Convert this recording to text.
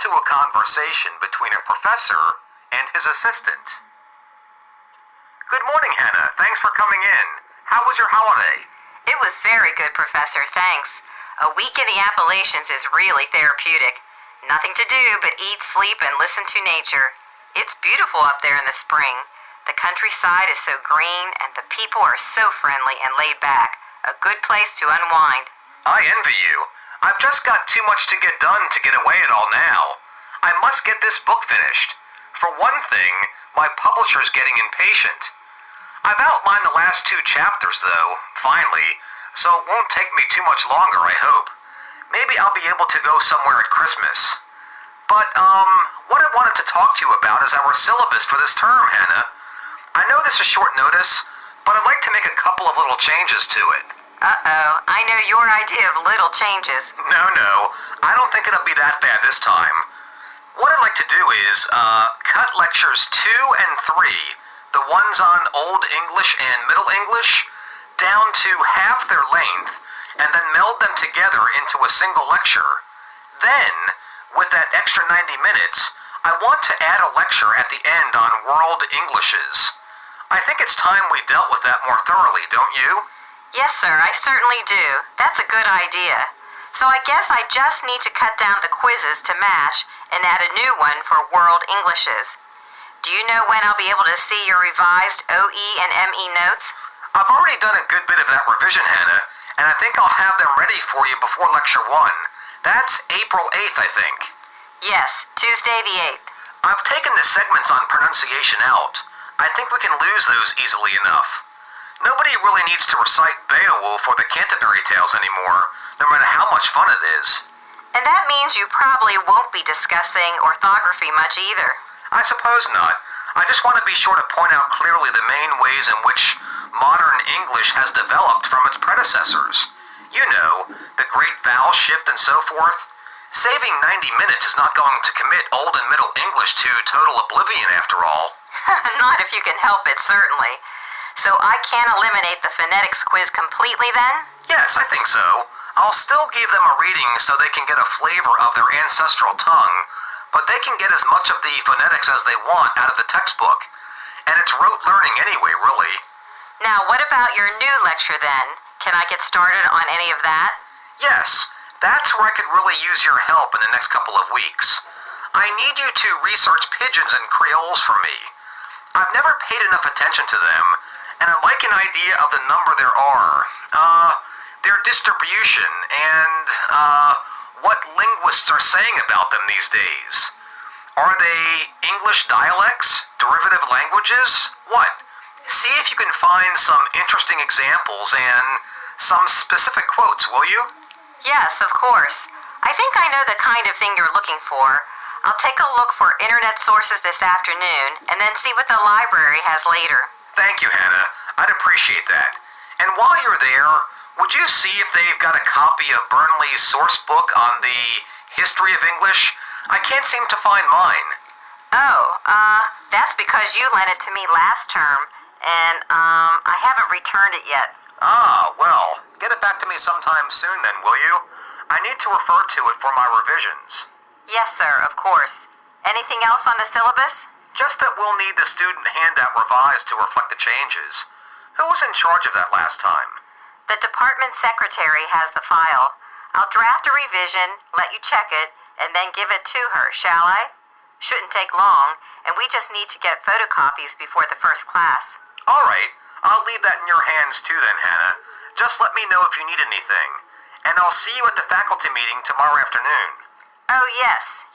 to a conversation between a professor and his assistant. Good morning, Hannah. Thanks for coming in. How was your holiday? It was very good, Professor, thanks. A week in the Appalachians is really therapeutic. Nothing to do but eat, sleep, and listen to nature. It's beautiful up there in the spring. The countryside is so green, and the people are so friendly and laid back. A good place to unwind. I envy you. I've just got too much to get done to get away at all now. I must get this book finished. For one thing, my publisher's getting impatient. I've outlined the last 2 chapters, though, finally, so it won't take me too much longer, I hope. Maybe I'll be able to go somewhere at Christmas. But, what I wanted to talk to you about is our syllabus for this term, Hannah. I know this is short notice, but I'd like to make a couple of little changes to it. Uh-oh, I know your idea of little changes. No, I don't think it'll be that bad this time. What I'd like to do is, cut lectures 2 and 3, the ones on Old English and Middle English, down to half their length, and then meld them together into a single lecture. Then, with that extra 90 minutes, I want to add a lecture at the end on World Englishes. I think it's time we dealt with that more thoroughly, don't you? Yes, sir, I certainly do. That's a good idea. So I guess I just need to cut down the quizzes to match and add a new one for World Englishes. Do you know when I'll be able to see your revised OE and ME notes? I've already done a good bit of that revision, Hannah, and I think I'll have them ready for you before Lecture 1. That's April 8th, I think. Yes, Tuesday the 8th. I've taken the segments on pronunciation out. I think we can lose those easily enough. Nobody really needs to recite Beowulf or the Canterbury Tales anymore, no matter how much fun it is. And that means you probably won't be discussing orthography much either. I suppose not. I just want to be sure to point out clearly the main ways in which modern English has developed from its predecessors. You know, the great vowel shift and so forth. Saving 90 minutes is not going to commit Old and Middle English to total oblivion, after all. Not if you can help it, certainly. So I can't eliminate the phonetics quiz completely then? Yes, I think so. I'll still give them a reading so they can get a flavor of their ancestral tongue, but they can get as much of the phonetics as they want out of the textbook. And it's rote learning anyway, really. Now, what about your new lecture then? Can I get started on any of that? Yes, that's where I could really use your help in the next couple of weeks. I need you to research pigeons and creoles for me. I've never paid enough attention to them, and I'd like an idea of the number there are, their distribution, and, what linguists are saying about them these days. Are they English dialects? Derivative languages? What? See if you can find some interesting examples and some specific quotes, will you? Yes, of course. I think I know the kind of thing you're looking for. I'll take a look for internet sources this afternoon and then see what the library has later. Thank you, Hannah. I'd appreciate that. And while you're there, would you see if they've got a copy of Burnley's source book on the history of English? I can't seem to find mine. Oh, that's because you lent it to me last term, and, I haven't returned it yet. Ah, well, get it back to me sometime soon then, will you? I need to refer to it for my revisions. Yes, sir, of course. Anything else on the syllabus? Just that we'll need the student handout revised to reflect the changes. Who was in charge of that last time? The department secretary has the file. I'll draft a revision, let you check it, and then give it to her, shall I? Shouldn't take long, and we just need to get photocopies before the first class. All right, I'll leave that in your hands too then, Hannah. Just let me know if you need anything. And I'll see you at the faculty meeting tomorrow afternoon. Oh, yes.